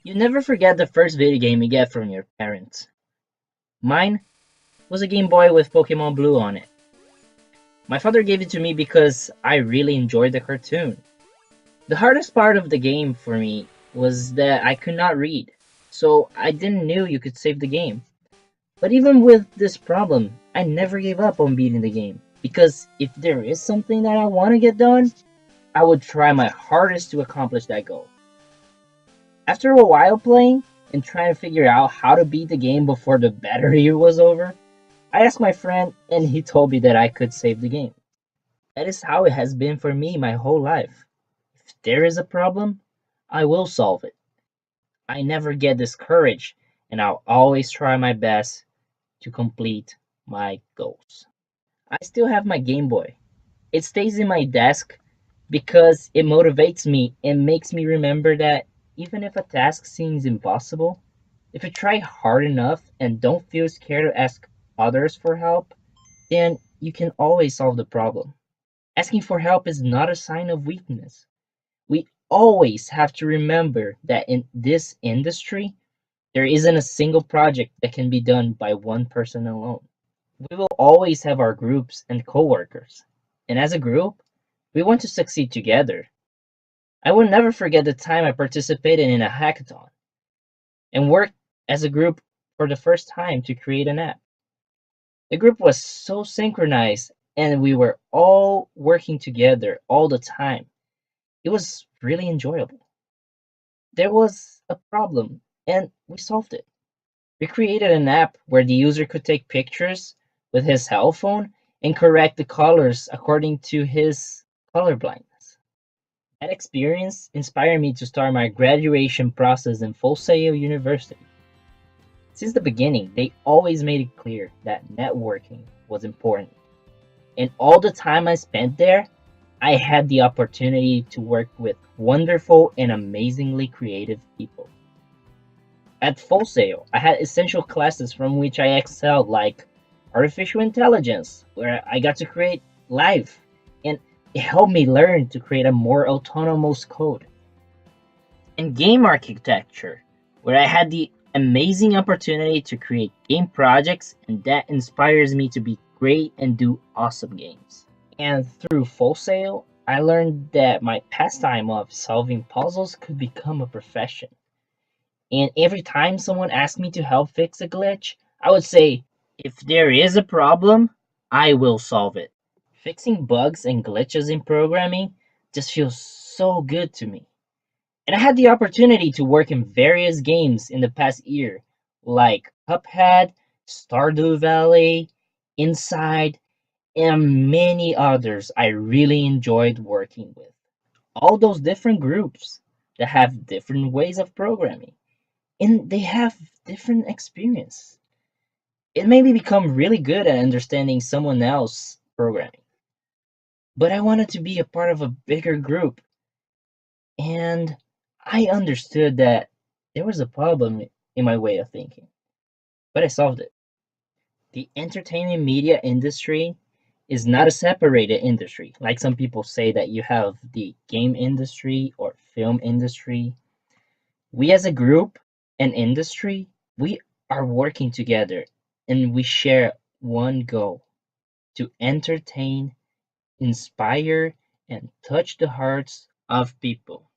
You never forget the first video game you get from your parents. Mine was a Game Boy with Pokemon Blue on it. My father gave it to me because I really enjoyed the cartoon. The hardest part of the game for me was that I could not read, so I didn't know you could save the game. But even with this problem, I never gave up on beating the game, because if there is something that I want to get done, I would try my hardest to accomplish that goal. After a while playing and trying to figure out how to beat the game before the battery was over, I asked my friend and he told me that I could save the game. That is how it has been for me my whole life. If there is a problem, I will solve it. I never get discouraged and I'll always try my best to complete my goals. I still have my Game Boy. It stays in my desk because it motivates me and makes me remember that even if a task seems impossible, if you try hard enough and don't feel scared to ask others for help, then you can always solve the problem. Asking for help is not a sign of weakness. We always have to remember that in this industry, there isn't a single project that can be done by one person alone. We will always have our groups and coworkers. And as a group, we want to succeed together. I will never forget the time I participated in a hackathon and worked as a group for the first time to create an app. The group was so synchronized and we were all working together all the time. It was really enjoyable. There was a problem and we solved it. We created an app where the user could take pictures with his cell phone and correct the colors according to his color blindness. That experience inspired me to start my graduation process in Full Sail University. Since the beginning, they always made it clear that networking was important. And all the time I spent there, I had the opportunity to work with wonderful and amazingly creative people. At Full Sail, I had essential classes from which I excelled, like artificial intelligence, where I got to create live, and it helped me learn to create a more autonomous code. And game architecture, where I had the amazing opportunity to create game projects, and that inspires me to be great and do awesome games. And through Full Sail, I learned that my pastime of solving puzzles could become a profession. And every time someone asked me to help fix a glitch, I would say, if there is a problem, I will solve it. Fixing bugs and glitches in programming just feels so good to me. And I had the opportunity to work in various games in the past year, like Cuphead, Stardew Valley, Inside, and many others I really enjoyed working with. All those different groups that have different ways of programming, and they have different experience. It made me become really good at understanding someone else's programming. But I wanted to be a part of a bigger group, and I understood that there was a problem in my way of thinking, but I solved it. The entertainment media industry is not a separated industry, like some people say that you have the game industry or film industry. We as a group and industry, we are working together and we share one goal: to entertain, inspire, and touch the hearts of people.